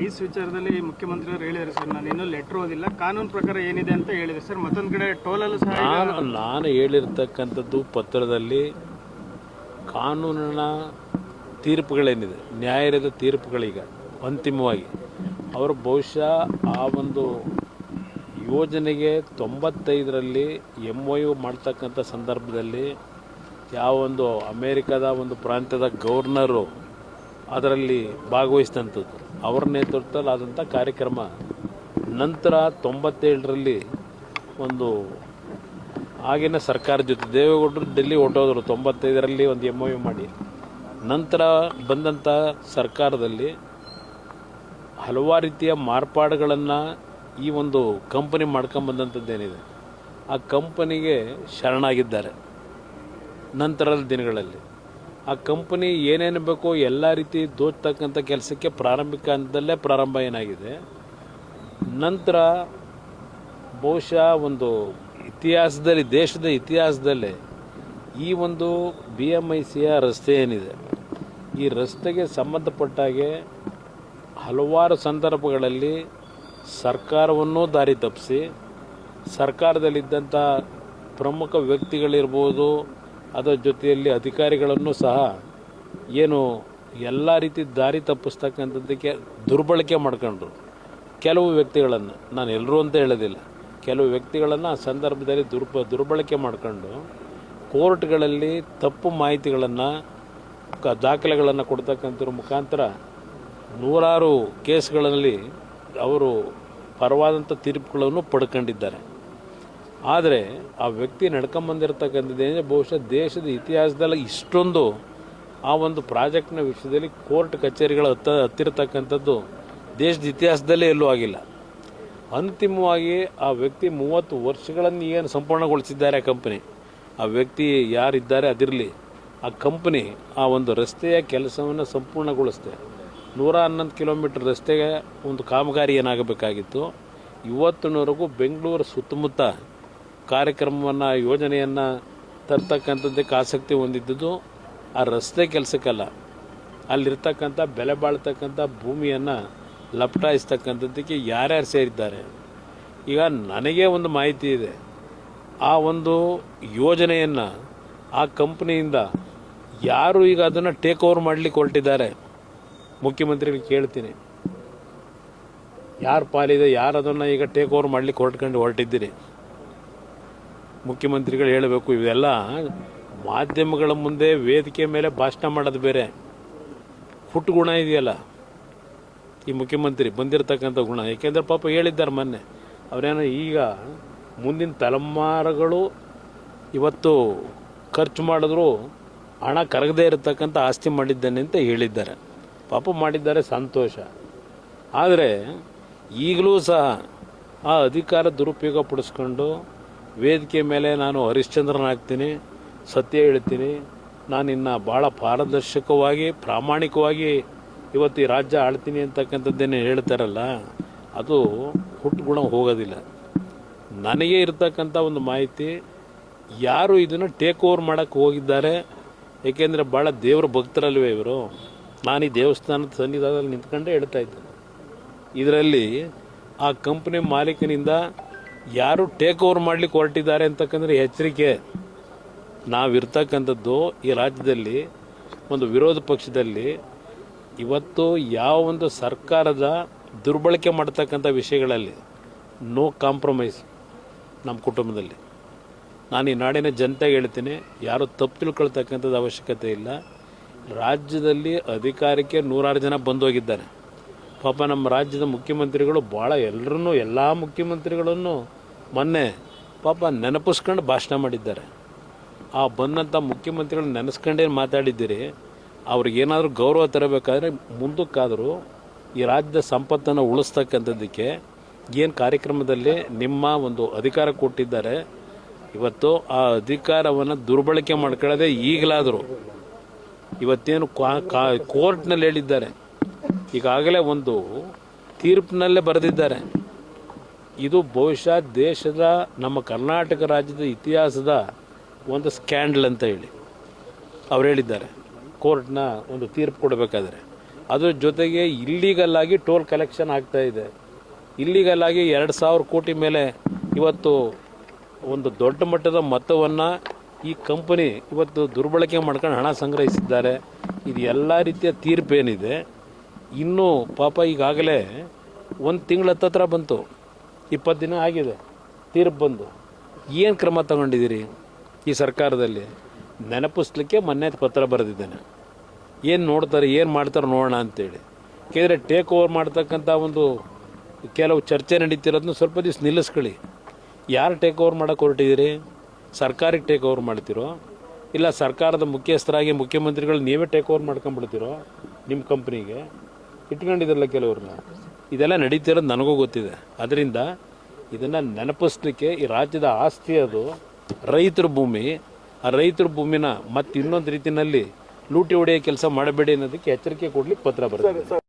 Rice ವಿಚಾರದಲ್ಲಿ ಮುಖ್ಯಮಂತ್ರಿಯವರು ಹೇಳಿದ್ದಾರೆ ಸರ್, ನಾನು ಇನ್ನೂ ಲೆಟರ್ ಓದಿಲ್ಲ, ಕಾನೂನು ಪ್ರಕಾರ ಏನಿದೆ ಅಂತ ಹೇಳಿದೆ ಸರ್. ಮತ್ತೊಂದು ಕಡೆ ಟೋಲಲ್ಲೂ ಸಹ ನಾನು ಹೇಳಿರ್ತಕ್ಕಂಥದ್ದು ಪತ್ರದಲ್ಲಿ ಕಾನೂನಿನ ತೀರ್ಪುಗಳೇನಿದೆ, ನ್ಯಾಯಾಲಯದ ತೀರ್ಪುಗಳೀಗ ಅಂತಿಮವಾಗಿ ಅವರು ಬಹುಶಃ ಆ ಒಂದು ಯೋಜನೆಗೆ 95ರಲ್ಲಿ MOU ಮಾಡ್ತಕ್ಕಂಥ ಸಂದರ್ಭದಲ್ಲಿ ಯಾವೊಂದು ಅಮೇರಿಕಾದ ಒಂದು ಪ್ರಾಂತ್ಯದ ಗವರ್ನರು ಅದರಲ್ಲಿ ಭಾಗವಹಿಸಿದಂಥದ್ದು ಅವರ ನೇತೃತ್ವದಲ್ಲಿ ಆದಂಥ ಕಾರ್ಯಕ್ರಮ. ನಂತರ 97ರಲ್ಲಿ ಒಂದು ಆಗಿನ ಸರ್ಕಾರ ಜೊತೆ ದೇವೇಗೌಡರು ಡೆಲ್ಲಿ ಹೊರಟೋದ್ರು. 95ರಲ್ಲಿ ಒಂದು MOU ಮಾಡಿ ನಂತರ ಬಂದಂಥ ಸರ್ಕಾರದಲ್ಲಿ ಹಲವಾರು ರೀತಿಯ ಮಾರ್ಪಾಡುಗಳನ್ನು ಈ ಒಂದು ಕಂಪನಿ ಮಾಡ್ಕೊಂಬಂದಂಥದ್ದೇನಿದೆ ಆ ಕಂಪನಿಗೆ ಶರಣಾಗಿದ್ದಾರೆ. ನಂತರದ ದಿನಗಳಲ್ಲಿ ಆ ಕಂಪನಿ ಏನೇನು ಬೇಕೋ ಎಲ್ಲ ರೀತಿ ದೋಚತಕ್ಕಂಥ ಕೆಲಸಕ್ಕೆ ಪ್ರಾರಂಭಿಕ ಹಂತದಲ್ಲೇ ಪ್ರಾರಂಭ ಏನಾಗಿದೆ. ನಂತರ ಬಹುಶಃ ಒಂದು ಇತಿಹಾಸದಲ್ಲಿ, ದೇಶದ ಇತಿಹಾಸದಲ್ಲೇ ಈ ಒಂದು BMICಯ ರಸ್ತೆ ಏನಿದೆ, ಈ ರಸ್ತೆಗೆ ಸಂಬಂಧಪಟ್ಟಾಗೆ ಹಲವಾರು ಸಂದರ್ಭಗಳಲ್ಲಿ ಸರ್ಕಾರವನ್ನು ದಾರಿ ತಪ್ಪಿಸಿ, ಸರ್ಕಾರದಲ್ಲಿದ್ದಂಥ ಪ್ರಮುಖ ವ್ಯಕ್ತಿಗಳಿರ್ಬೋದು, ಅದರ ಜೊತೆಯಲ್ಲಿ ಅಧಿಕಾರಿಗಳನ್ನು ಸಹ ಏನು ಎಲ್ಲ ರೀತಿ ದಾರಿ ತಪ್ಪಿಸ್ತಕ್ಕಂಥದ್ದಕ್ಕೆ ದುರ್ಬಳಕೆ ಮಾಡ್ಕೊಂಡ್ರು. ಕೆಲವು ವ್ಯಕ್ತಿಗಳನ್ನು, ನಾನು ಎಲ್ಲರೂ ಅಂತ ಹೇಳೋದಿಲ್ಲ, ಕೆಲವು ವ್ಯಕ್ತಿಗಳನ್ನು ಆ ಸಂದರ್ಭದಲ್ಲಿ ದುರ್ಬಳಕೆ ಮಾಡ್ಕೊಂಡು ಕೋರ್ಟ್ಗಳಲ್ಲಿ ತಪ್ಪು ಮಾಹಿತಿಗಳನ್ನು, ದಾಖಲೆಗಳನ್ನು ಕೊಡ್ತಕ್ಕಂಥದ್ರ ಮುಖಾಂತರ ನೂರಾರು ಕೇಸ್ಗಳಲ್ಲಿ ಅವರು ಪರವಾದಂಥ ತೀರ್ಪುಗಳನ್ನು ಪಡ್ಕೊಂಡಿದ್ದಾರೆ. ಆದರೆ ಆ ವ್ಯಕ್ತಿ ನಡ್ಕೊಂಬಂದಿರತಕ್ಕಂಥದ್ದೇನೆ ಬಹುಶಃ ದೇಶದ ಇತಿಹಾಸದಲ್ಲಿ ಇಷ್ಟೊಂದು ಆ ಒಂದು ಪ್ರಾಜೆಕ್ಟ್ನ ವಿಷಯದಲ್ಲಿ ಕೋರ್ಟ್ ಕಚೇರಿಗಳ ಹತ್ತಿರತಕ್ಕಂಥದ್ದು ದೇಶದ ಇತಿಹಾಸದಲ್ಲೇ ಎಲ್ಲೂ ಆಗಿಲ್ಲ. ಅಂತಿಮವಾಗಿ ಆ ವ್ಯಕ್ತಿ 30 ವರ್ಷಗಳನ್ನು ಏನು ಸಂಪೂರ್ಣಗೊಳಿಸಿದ್ದಾರೆ ಆ ಕಂಪನಿ, ಆ ವ್ಯಕ್ತಿ ಯಾರಿದ್ದಾರೆ ಅದಿರಲಿ, ಆ ಕಂಪನಿ ಆ ಒಂದು ರಸ್ತೆಯ ಕೆಲಸವನ್ನು ಸಂಪೂರ್ಣಗೊಳಿಸಿದೆ. 111 ಕಿಲೋಮೀಟರ್ ರಸ್ತೆಗೆ ಒಂದು ಕಾಮಗಾರಿ ಏನಾಗಬೇಕಾಗಿತ್ತು, ಇವತ್ತಿನವರೆಗೂ ಬೆಂಗಳೂರು ಸುತ್ತಮುತ್ತ ಕಾರ್ಯಕ್ರಮವನ್ನು, ಯೋಜನೆಯನ್ನು ತರ್ತಕ್ಕಂಥದ್ದಕ್ಕೆ ಆಸಕ್ತಿ ಹೊಂದಿದ್ದು ಆ ರಸ್ತೆ ಕೆಲಸಕ್ಕಲ್ಲ, ಅಲ್ಲಿರ್ತಕ್ಕಂಥ ಬೆಲೆ ಬಾಳ್ತಕ್ಕಂಥ ಭೂಮಿಯನ್ನು ಲಪಟಾಯಿಸ್ತಕ್ಕಂಥದ್ದಕ್ಕೆ ಯಾರ್ಯಾರು ಸೇರಿದ್ದಾರೆ. ಈಗ ನನಗೆ ಒಂದು ಮಾಹಿತಿ ಇದೆ, ಆ ಒಂದು ಯೋಜನೆಯನ್ನು ಆ ಕಂಪ್ನಿಯಿಂದ ಯಾರು ಈಗ ಅದನ್ನು ಟೇಕ್ ಓವರ್ ಮಾಡಲಿಕ್ಕೆ ಹೊರಟಿದ್ದಾರೆ, ಮುಖ್ಯಮಂತ್ರಿಗಳಿಗೆ ಕೇಳ್ತೀನಿ, ಯಾರು ಪಾಲಿದೆ, ಯಾರು ಅದನ್ನು ಈಗ ಟೇಕ್ ಓವರ್ ಮಾಡಲಿಕ್ಕೆ ಹೊರಟಿದ್ದೀರಿ, ಮುಖ್ಯಮಂತ್ರಿಗಳು ಹೇಳಬೇಕು. ಇವೆಲ್ಲ ಮಾಧ್ಯಮಗಳ ಮುಂದೆ ವೇದಿಕೆ ಮೇಲೆ ಭಾಷಣ ಮಾಡೋದು ಬೇರೆ, ಹುಟ್ಟು ಗುಣ ಇದೆಯಲ್ಲ ಈ ಮುಖ್ಯಮಂತ್ರಿ ಬಂದಿರತಕ್ಕಂಥ ಗುಣ. ಏಕೆಂದರೆ ಪಾಪ ಹೇಳಿದ್ದಾರೆ ಮೊನ್ನೆ, ಅವರೇನೋ ಈಗ ಮುಂದಿನ ತಲೆಮಾರುಗಳು ಇವತ್ತು ಖರ್ಚು ಮಾಡಿದ್ರು ಹಣ ಕರಗದೇ ಇರತಕ್ಕಂಥ ಆಸ್ತಿ ಮಾಡಿದ್ದೇನೆ ಅಂತ ಹೇಳಿದ್ದಾರೆ. ಪಾಪ ಮಾಡಿದ್ದಾರೆ, ಸಂತೋಷ. ಆದರೆ ಈಗಲೂ ಸಹ ಆ ಅಧಿಕಾರ ದುರುಪಯೋಗ ಪಡಿಸ್ಕೊಂಡು ವೇದಿಕೆ ಮೇಲೆ ನಾನು ಹರಿಶ್ಚಂದ್ರನಾಗ್ತೀನಿ, ಸತ್ಯ ಹೇಳ್ತೀನಿ, ನಾನಿನ್ನು ಭಾಳ ಪಾರದರ್ಶಕವಾಗಿ ಪ್ರಾಮಾಣಿಕವಾಗಿ ಇವತ್ತು ಈ ರಾಜ್ಯ ಆಳ್ತೀನಿ ಅಂತಕ್ಕಂಥದ್ದೇನೆ ಹೇಳ್ತಾರಲ್ಲ, ಅದು ಹುಟ್ಟು ಗುಣ ಹೋಗೋದಿಲ್ಲ. ನನಗೆ ಇರತಕ್ಕಂಥ ಒಂದು ಮಾಹಿತಿ, ಯಾರು ಇದನ್ನು ಟೇಕ್ ಓವರ್ ಮಾಡೋಕ್ಕೆ ಹೋಗಿದ್ದಾರೆ, ಏಕೆಂದರೆ ಭಾಳ ದೇವರ ಭಕ್ತರಲ್ವೇ ಇವರು. ನಾನು ಈ ದೇವಸ್ಥಾನದ ಸನ್ನಿಧಾನದಲ್ಲಿ ನಿಂತ್ಕೊಂಡೇ ಹೇಳ್ತಾ ಇದ್ದೇನೆ, ಇದರಲ್ಲಿ ಆ ಕಂಪ್ನಿ ಮಾಲೀಕನಿಂದ ಯಾರು ಟೇಕ್ ಓವರ್ ಮಾಡಲಿಕ್ಕೆ ಹೊರಟಿದ್ದಾರೆ ಅಂತಕ್ಕಂದ್ರೆ ಎಚ್ಚರಿಕೆ. ನಾವಿರ್ತಕ್ಕಂಥದ್ದು ಈ ರಾಜ್ಯದಲ್ಲಿ ಒಂದು ವಿರೋಧ ಪಕ್ಷದಲ್ಲಿ ಇವತ್ತು ಯಾವ ಒಂದು ಸರ್ಕಾರದ ದುರ್ಬಳಕೆ ಮಾಡ್ತಕ್ಕಂಥ ವಿಷಯಗಳಲ್ಲಿ ನೋ ಕಾಂಪ್ರಮೈಸ್ ನಮ್ಮ ಕುಟುಂಬದಲ್ಲಿ. ನಾನು ಈ ನಾಡಿನ ಜನತೆಗೆ ಹೇಳ್ತೀನಿ, ಯಾರು ತಪ್ಪು ತಿಳ್ಕೊಳ್ತಕ್ಕಂಥದ್ದು ಅವಶ್ಯಕತೆ ಇಲ್ಲ. ರಾಜ್ಯದಲ್ಲಿ ಅಧಿಕಾರಕ್ಕೆ 106 ಜನ ಬಂದೋಗಿದ್ದಾರೆ. ಪಾಪ ನಮ್ಮ ರಾಜ್ಯದ ಮುಖ್ಯಮಂತ್ರಿಗಳು ಭಾಳ ಎಲ್ಲ ಮುಖ್ಯಮಂತ್ರಿಗಳನ್ನು ಮೊನ್ನೆ ಪಾಪ ನೆನಪಿಸ್ಕೊಂಡು ಭಾಷಣ ಮಾಡಿದ್ದಾರೆ. ಆ ಬಂದಂಥ ಮುಖ್ಯಮಂತ್ರಿಗಳು ನೆನೆಸ್ಕೊಂಡೇ ಮಾತಾಡಿದ್ದೀರಿ. ಅವ್ರಿಗೇನಾದರೂ ಗೌರವ ತರಬೇಕಾದ್ರೆ ಮುಂದಕ್ಕಾದರೂ ಈ ರಾಜ್ಯದ ಸಂಪತ್ತನ್ನು ಉಳಿಸ್ತಕ್ಕಂಥದ್ದಕ್ಕೆ ಏನು ಕಾರ್ಯಕ್ರಮದಲ್ಲಿ ನಿಮ್ಮ ಒಂದು ಅಧಿಕಾರ ಕೊಟ್ಟಿದ್ದಾರೆ, ಇವತ್ತು ಆ ಅಧಿಕಾರವನ್ನು ದುರ್ಬಳಕೆ ಮಾಡ್ಕೊಳ್ಳೋದೇ ಈಗಲಾದರೂ. ಇವತ್ತೇನು ಕೋರ್ಟ್ನಲ್ಲಿ ಹೇಳಿದ್ದಾರೆ, ಈಗಾಗಲೇ ಒಂದು ತೀರ್ಪಿನಲ್ಲೇ ಬರೆದಿದ್ದಾರೆ. ಇದು ಬಹುಶಃ ದೇಶದ, ನಮ್ಮ ಕರ್ನಾಟಕ ರಾಜ್ಯದ ಇತಿಹಾಸದ ಒಂದು ಸ್ಕ್ಯಾಂಡಲ್ ಅಂತ ಹೇಳಿ ಅವ್ರು ಹೇಳಿದ್ದಾರೆ. ಕೋರ್ಟ್ನ ಒಂದು ತೀರ್ಪು ಕೊಡಬೇಕಾದ್ರೆ ಅದ್ರ ಜೊತೆಗೆ ಇಲ್ಲೀಗಲ್ ಆಗಿ ಟೋಲ್ ಕಲೆಕ್ಷನ್ ಆಗ್ತಾ ಇದೆ. ಇಲ್ಲೀಗಲ್ ಆಗಿ 2,000 ಕೋಟಿ ಮೇಲೆ ಇವತ್ತು ಒಂದು ದೊಡ್ಡ ಮಟ್ಟದ ಮೊತ್ತವನ್ನು ಈ ಕಂಪನಿ ಇವತ್ತು ದುರ್ಬಳಕೆ ಮಾಡ್ಕೊಂಡು ಹಣ ಸಂಗ್ರಹಿಸಿದ್ದಾರೆ. ಇದು ಎಲ್ಲ ರೀತಿಯ ತೀರ್ಪೇನಿದೆ. ಇನ್ನೂ ಪಾಪ ಈಗಾಗಲೇ 1 ತಿಂಗಳ ಹತ್ತತ್ರ ಬಂತು, 20 ದಿನ ಆಗಿದೆ ತೀರ್ಪು ಬಂದು. ಏನು ಕ್ರಮ ತಗೊಂಡಿದ್ದೀರಿ ಈ ಸರ್ಕಾರದಲ್ಲಿ? ನೆನಪಿಸ್ಲಿಕ್ಕೆ ಮೊನ್ನೆ ಪತ್ರ ಬರೆದಿದ್ದೇನೆ. ಏನು ನೋಡ್ತಾರೆ, ಏನು ಮಾಡ್ತಾರೆ ನೋಡೋಣ ಅಂತೇಳಿ. ಯಾಕೆಂದರೆ ಟೇಕ್ ಓವರ್ ಮಾಡ್ತಕ್ಕಂಥ ಒಂದು ಕೆಲವು ಚರ್ಚೆ ನಡೀತಿರೋದನ್ನ ಸ್ವಲ್ಪ ದಿವಸ ನಿಲ್ಲಿಸ್ಕೊಳ್ಳಿ. ಯಾರು ಟೇಕ್ ಓವರ್ ಮಾಡೋಕೆ ಹೊರಟಿದ್ದೀರಿ? ಸರ್ಕಾರಕ್ಕೆ ಟೇಕ್ ಓವರ್ ಮಾಡ್ತಿರೋ, ಇಲ್ಲ ಸರ್ಕಾರದ ಮುಖ್ಯಸ್ಥರಾಗಿ ಮುಖ್ಯಮಂತ್ರಿಗಳು ನೀವೇ ಟೇಕ್ ಓವರ್ ಮಾಡ್ಕೊಂಡ್ಬಿಡ್ತಿರೋ ನಿಮ್ಮ ಕಂಪ್ನಿಗೆ ಇಟ್ಕೊಂಡಿದ್ರಲ್ಲ ಕೆಲವ್ರನ್ನ? ಇದೆಲ್ಲ ನಡೀತಿರೋದು ನನಗೂ ಗೊತ್ತಿದೆ. ಅದರಿಂದ ಇದನ್ನು ನೆನಪಿಸ್ಲಿಕ್ಕೆ ಈ ರಾಜ್ಯದ ಆಸ್ತಿ ಅದು ರೈತರ ಭೂಮಿ. ಆ ರೈತರ ಭೂಮಿನ ಮತ್ತೆ ಇನ್ನೊಂದು ರೀತಿಯಲ್ಲಿ ಲೂಟಿ ಹೊಡೆಯೋ ಕೆಲಸ ಮಾಡಬೇಡಿ ಅನ್ನೋದಕ್ಕೆ ಎಚ್ಚರಿಕೆ ಕೊಡ್ಲಿಕ್ಕೆ ಪತ್ರ ಬರ್ತದೆ.